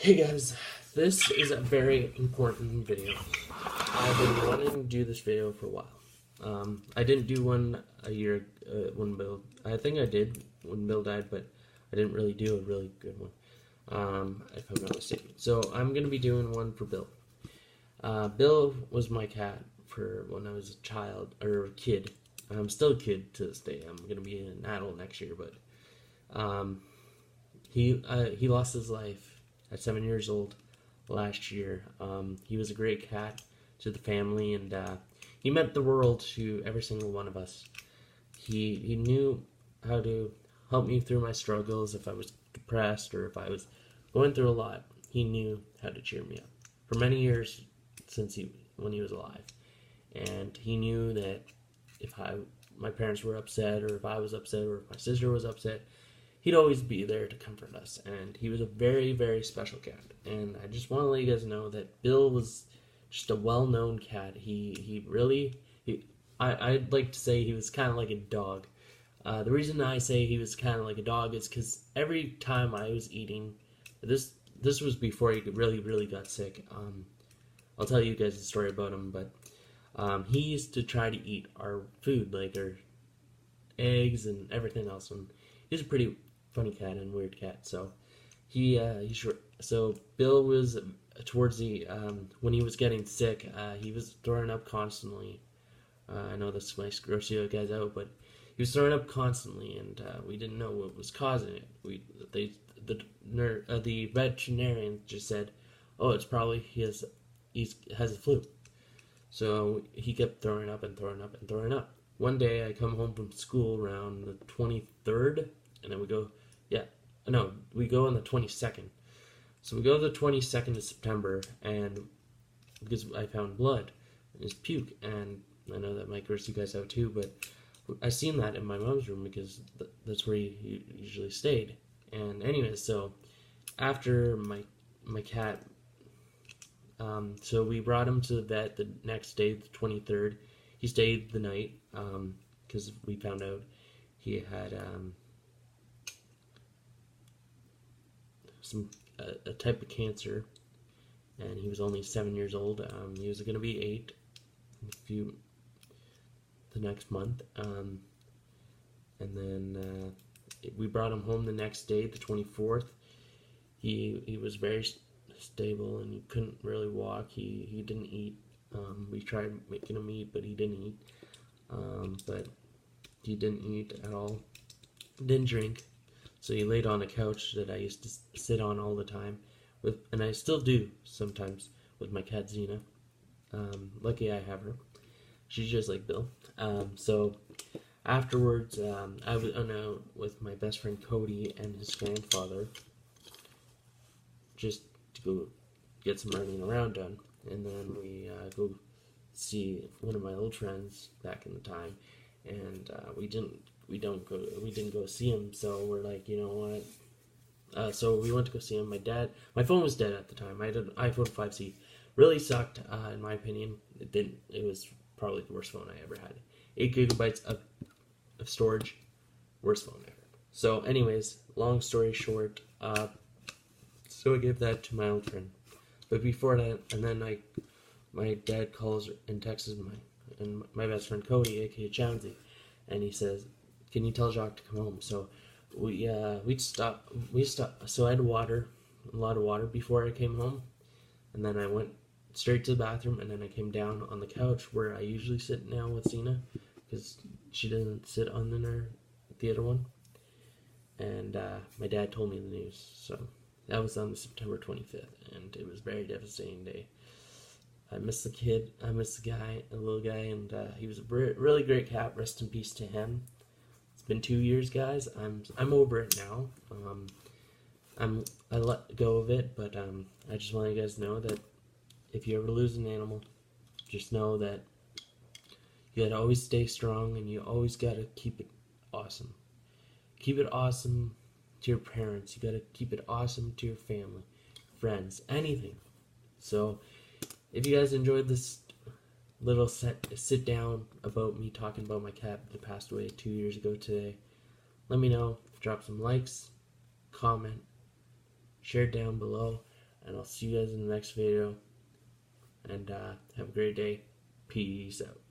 Hey guys, this is a very important video. I've been wanting to do this video for a while. I didn't do one a year when Bill. I think I did when Bill died, but I didn't really do a really good one. If I'm not mistaken. So I'm gonna be doing one for Bill. Bill was my cat for when I was a child or a kid. I'm still a kid to this day. I'm gonna be an adult next year, but um, he lost his life at 7 years old last year. He was a great cat to the family, and he meant the world to every single one of us. He knew how to help me through my struggles if I was depressed or if I was going through a lot. He knew how to cheer me up for many years since when he was alive, and he knew that if my parents were upset or if I was upset or if my sister was upset, he'd always be there to comfort us, and he was a very, very special cat. And I just want to let you guys know that Bill was just a well-known cat. I'd like to say he was kind of like a dog. The reason I say he was kind of like a dog is because every time I was eating, this was before he really, really got sick. I'll tell you guys a story about him, but he used to try to eat our food, like our eggs and everything else. And he was a pretty funny cat and weird cat. So so Bill was towards the when he was getting sick, he was throwing up constantly. I know this might gross you guys out, but he was throwing up constantly, and we didn't know what was causing it. The veterinarian just said, "Oh, it's probably he has the flu." So he kept throwing up and throwing up and throwing up. One day I come home from school around the 23rd, and then we go on the 22nd. So we go to the 22nd of September, and because I found blood in his puke, and I know that might gross you guys out too, but I seen that in my mom's room because that's where he usually stayed. And anyways, so after my cat, so we brought him to the vet the next day, the 23rd. He stayed the night because we found out he had a type of cancer, and he was only 7 years old. He was going to be 8 the next month, and then we brought him home the next day, the 24th. He was very stable, and he couldn't really walk. He didn't eat. We tried making him eat, but he didn't eat. But he didn't eat at all. Didn't drink. So he laid on a couch that I used to sit on all the time, and I still do sometimes with my cat Xena. Lucky I have her. She's just like Bill. So afterwards, I was out with my best friend Cody and his grandfather, just to go get some running around done, and then we go see one of my old friends back in the time, and we didn't go see him. So we're like, you know what? So we went to go see him. My phone was dead at the time. I had an iPhone 5C. Really sucked, in my opinion. It was probably the worst phone I ever had. 8 gigabytes of storage, worst phone ever. So, anyways, long story short, so I gave that to my old friend. But before that, and then my dad calls and texts my best friend Cody, aka Chownsy, and he says, "Can you tell Jacques to come home?" So we stopped. So I had a lot of water before I came home, and then I went straight to the bathroom, and then I came down on the couch where I usually sit now with Cena, because she doesn't sit on the other one. And my dad told me the news. So that was on September 25th, and it was a very devastating day. I miss the kid. I miss the little guy, and he was a really great cat. Rest in peace to him. It's been 2 years, guys. I'm over it now. I let go of it, but I just want you guys to know that if you ever lose an animal, just know that you gotta always stay strong, and you always gotta keep it awesome. Keep it awesome to your parents. You gotta keep it awesome to your family, friends, anything. So if you guys enjoyed this little sit down about me talking about my cat that passed away 2 years ago today, let me know. Drop some likes, comment, share down below. and I'll see you guys in the next video. And have a great day. Peace out.